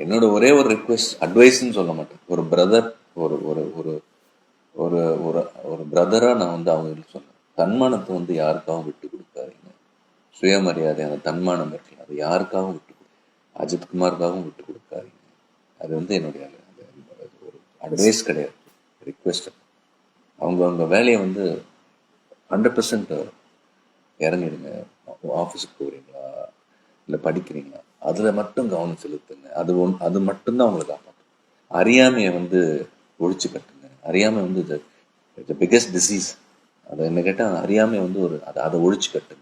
என்னோட ஒரே ஒரு ரிக்வெஸ்ட், அட்வைஸ்ன்னு சொல்ல மாட்டேன், ஒரு பிரதர், ஒரு ஒரு ஒரு ஒரு ஒரு ஒரு பிரதரா நான் வந்து அவங்களுக்கு சொன்னேன், தன்மானத்தை வந்து யாருக்காகவும் விட்டு கொடுக்காதீங்க. சுயமரியாதை, அந்த தன்மானம் இருக்குல்ல, அது யாருக்காகவும் விட்டு அஜித்குமாருக்காகவும் விட்டு கொடுக்காதீங்க. அது வந்து என்னுடைய ஒரு அட்வைஸ் கிடையாது, ரிக்வெஸ்ட். அவங்க வேலையை வந்து 100% இறங்கிடுங்க. ஆஃபீஸுக்கு போகிறீங்களா இல்லை படிக்கிறீங்களா, அதில் மட்டும் கவனம் செலுத்துங்க. அது மட்டும்தான் அவங்களை காப்பாற்றும். அறியாமையை வந்து ஒழிச்சு கட்டுங்க. அறியாமை வந்து இது பிக்கஸ்ட் டிசீஸ். அதை என்ன கேட்டால் அறியாமை வந்து அதை ஒழிச்சு கட்டுங்க.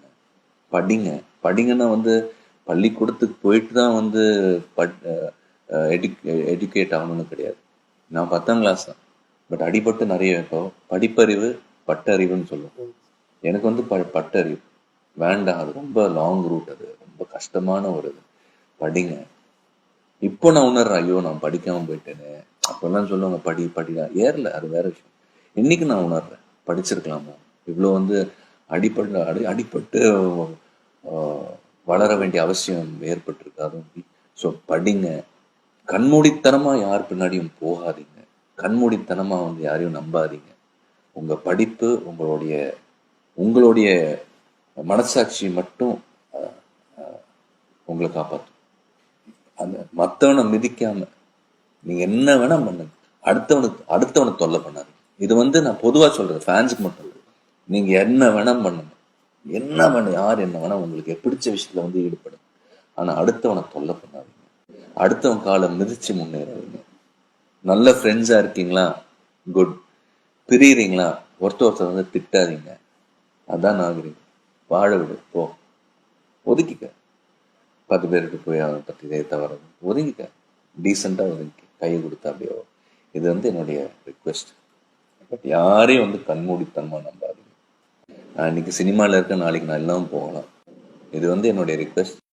படிங்கன்னா வந்து பள்ளிக்கூடத்துக்கு போயிட்டு தான் வந்து எஜுகேட் ஆகணும்னு கிடையாது. நான் 10ஆம் கிளாஸ் தான், பட் அடிபட்டு நிறைய இப்போ படிப்பறிவு பட்டறிவுன்னு சொல்லுவோம். எனக்கு வந்து பட்டறிவு வேண்டாம், அது ரொம்ப லாங் ரூட், அது ரொம்ப கஷ்டமான ஒரு இது. படிங்க. இப்போ நான் உணர்றேன், ஐயோ நான் படிக்காம போயிட்டேன்னு. அப்பெல்லாம் சொல்லுவாங்க படிடா, ஏறல, அது வேற விஷயம். இன்னைக்கு நான் உணர்றேன், படிச்சிருக்கலாமோ, இவ்வளோ வந்து அடிபட்டு வளர வேண்டிய அவசியம் ஏற்பட்டிருக்காது. ஸோ படிங்க. கண்மூடித்தனமா யார் பின்னாடியும் போகாதீங்க. கண்மூடித்தனமா வந்து யாரையும் நம்பாதீங்க. உங்க படிப்பு உங்களுடைய மனசாட்சி மட்டும் உங்களை காப்பாற்றும். அந்த மற்றவனை மிதிக்காம நீங்க என்ன வேணா பண்ணுங்க, அடுத்தவனை தொல்லை பண்ணாதீங்க. இது வந்து நான் பொதுவா சொல்றது, ஃபேன்ஸுக்கு மட்டும் இல்லை. நீங்க என்ன வேணா பண்ணுங்க, என்ன வேணும், யார் என்ன வேணா, உங்களுக்கு பிடிச்ச விஷயத்துல வந்து ஈடுபடுங்க. ஆனா அடுத்தவனை தொல்லை பண்ணாதீங்க. அடுத்தவன் காலை மிதிச்சு முன்னேறாதீங்க. நல்ல ஃப்ரெண்ட்ஸா இருக்கீங்களா, குட். பிரியுறீங்களா, ஒருத்தர் வந்து திட்டாதீங்க. அதான் நாகரிகம். வாழ விடு, போ, ஒதுக்கிக்க. 10 பேருக்கு போய் அவனை பத்தி இதே தவறு ஒதுங்கிக்க, டீசெண்டா ஒதுங்கிக்க, கையை கொடுத்தா அப்படியோ. இது வந்து என்னுடைய ரிக்வெஸ்ட். பட் யாரையும் வந்து கண்மூடித்தனமா நம்பாதீங்க. நான் இன்னைக்கு சினிமாவில் இருக்க, நாளைக்கு நான் இல்லாமல் போகலாம். இது வந்து என்னுடைய ரிக்வெஸ்ட்.